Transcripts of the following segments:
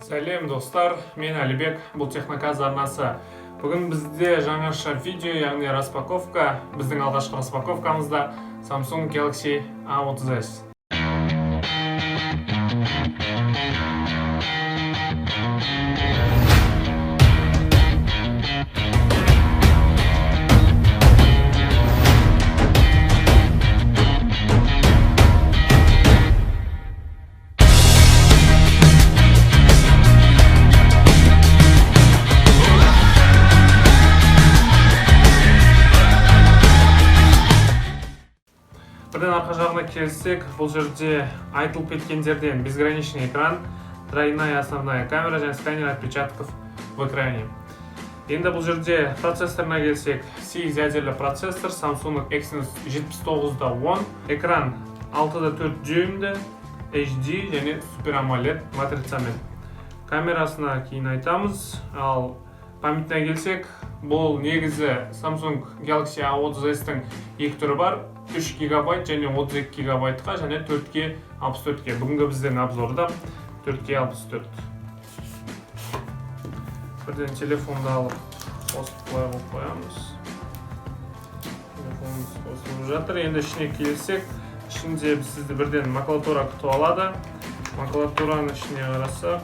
Сәлем достар, мен Алибек, бұл Техноказ арнасы. Бүгін бізде жаңаша видео, яғни распаковка. Біздің алғашқы распаковкамызда Samsung Galaxy A30s. Бірден арқа жағына келсек, бұл жерде айтылып кеткендерден безграничный экран, тройная основная камера және сканер отпечатков в экране. Енді бұл жерде процессорына келсек, 8 ядерлі процессор Samsung Exynos 7910, экран 6.4 дюймді, HD және Super AMOLED матрицамен. Камерасына кейін айтамыз, ал памятіне келсек, бұл негізі Samsung Galaxy A30s-тің екі түрі бар, 3 гигабайт және 32 гигабайтқа және 4К 64К. Бүгінгі біздің обзорда 4К 64. Бірден телефонды алып қосып қоямыз. Телефонымыз қосылып жатыр. Енді ішіне келсек, ішінде сізді бірден макулатура күтіп алады. Макулатураның ішіне қарасақ,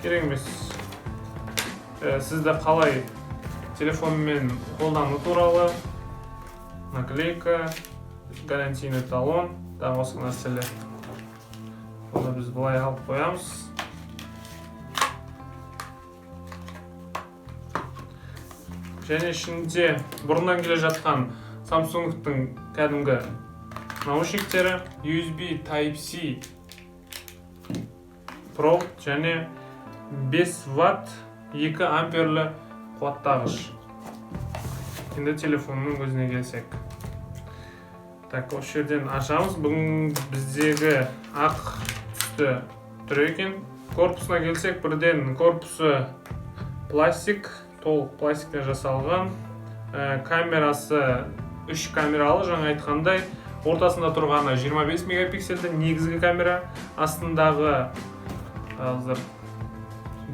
керек емес. Сізді қалай телефонмен қолдану туралы, наклейка, гарантийный талон, тағы осы нәрселер. Оны біз былай алып қоямыз. Және ішінде бұрыннан келе жатқан Samsung-тың кәдімгі наушниктері, USB Type-C Pro және 5 Вт 2 амперлі қуаттағыш. Енді телефонның өзіне келсек. Осы жерден ашамыз. Бүгін біздегі ақ түсті түрі екен. Корпусына келсек, бірден корпусы пластик, толық пластиктен жасалған. Камерасы 3 камералы, жаңа айтқандай. Ортасында тұрғаны 25 мегапиксельді негізгі камера. Астындағы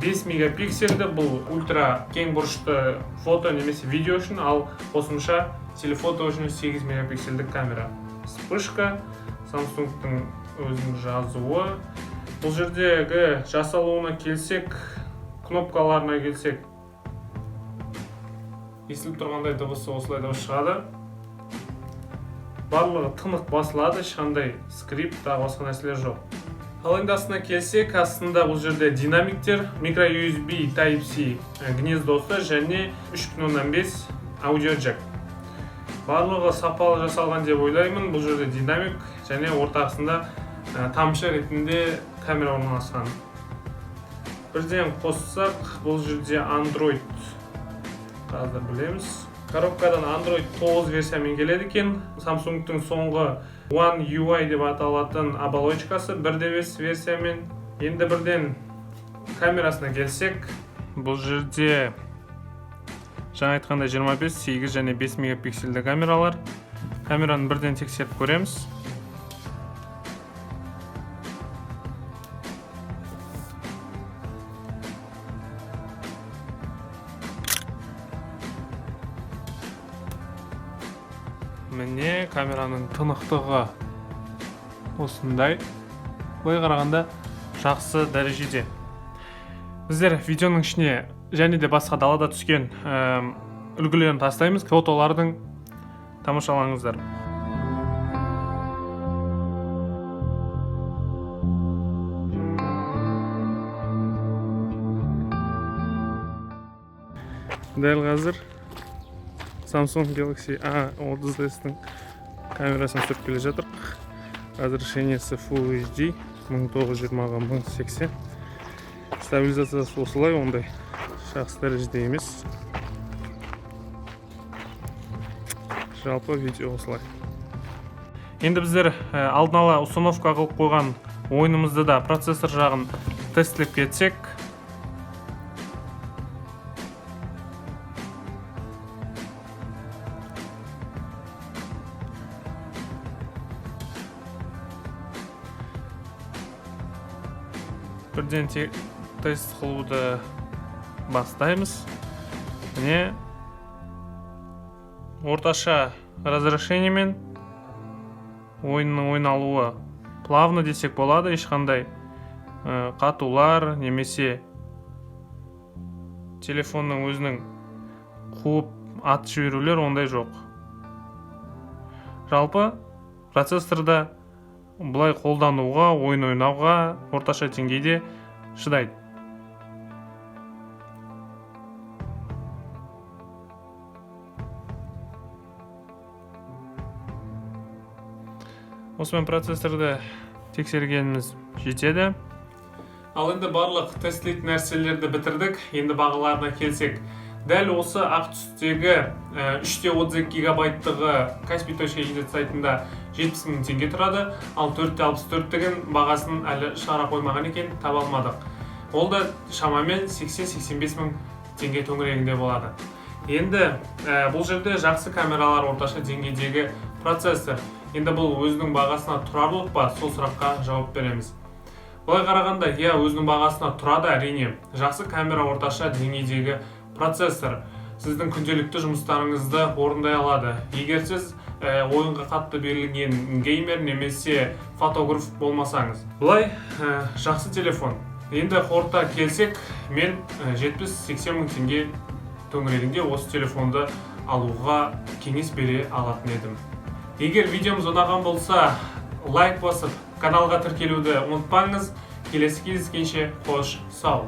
5 мегапиксельді, бұл ультра кең бұрышты фото немесе видео үшін, ал қосымша телефото үшін 8 мегапиксельдік камера. Вспышка, Samsung-тың өзінің жазуы. Бұл жердегі жасалуына келсек, кнопкаларына келсек, естіліп тұрғандай дыбысы осылай дыбыс шығады. Барлығы тынық басылады, ешқандай скрипт, тағы басқа нәрселер жоқ. Ал енді астына келсек, астында бұл жерде динамиктер, микро USB Type-C гнездосы және 3.5 аудио джек. Барлығы сапалы жасалған деп ойлаймын. Бұл жерде динамик және ортасында тамшы ретінде камера орналасқан. Бірден қоссақ, бұл жерде Android. Қазір білеміз. Коробкадан Android 9 версиямен келеді екен. Samsung-тың соңғы One UI деп аталатын оболочкасы 1.5 версиямен. Енді бірден камерасына келсек, бұл жерде жаңа айтқанда 25, 8 және 5 мегапиксельді камералар. Камераны бірден тексеріп көреміз. Міне камераның тынықтығы осындай. Былай қарағанда жақсы дәрежеде. Біздер видеоның ішіне және де басқа далада түскен үлгілерін тастаймыз. Фотолардың тамашалаңыздар. Дәл қазір Samsung Galaxy A30s-тің камерасын түсіріп келе жатыр. Разрешениесі Full HD 1920x1080. Стабилизациясы осылай, ондай жақсы дәрежеде емес. Жалпы видео осылай. Енді біздер алдын ала установка қылып қойған ойынымызды да процессор жағын тестлеп кетсек. бірден тест қылуды бастаймыз. Міне орташа разрешениемен ойынның ойналуы плавно десек болады, ешқандай қатулар немесе телефонның өзінің қуып атып жіберулер ондай жоқ. Жалпы процессорда бұлай қолдануға, ойын ойнауға орташа деңгейде шыдайды. Осымен процессорды тексергеніміз жетеді. Ал енді барлық тестлейтін нәрселерді бітірдік. Енді бағаларына келсек, дәл осы ақ түстегі 3.32 гигабайттығы Kaspi.iz сайтында 70 000 теңге тұрады, ал 4.64-тігін бағасын әлі шығара қоймаған екен, таба алмадық. Ол да шамамен 80-85 000 теңге төңірегінде болады. Енді бұл жерде жақсы камералар орташа деңгейдегі процессор. Енді бұл өзінің бағасына тұрарлық па, сол сұраққа жауап береміз. Бұлай қарағанда, өзінің бағасына тұрады, әрине. Жақсы камера орташа деңгейдегі процессор сіздің күнделікті жұмыстарыңызды орындай алады. Егер сіз ойынға қатты берілген геймер немесе фотограф болмасаңыз. Бұлай жақсы телефон. Енді қорыта келсек, мен 70-80 000 теңге төңірегінде осы телефонды алуға кеңес бере алатын едім. Егер видеомыз ұнаған болса, лайк басып, каналға тіркелуді ұмытпаңыз. Келесі кездескенше қош сау.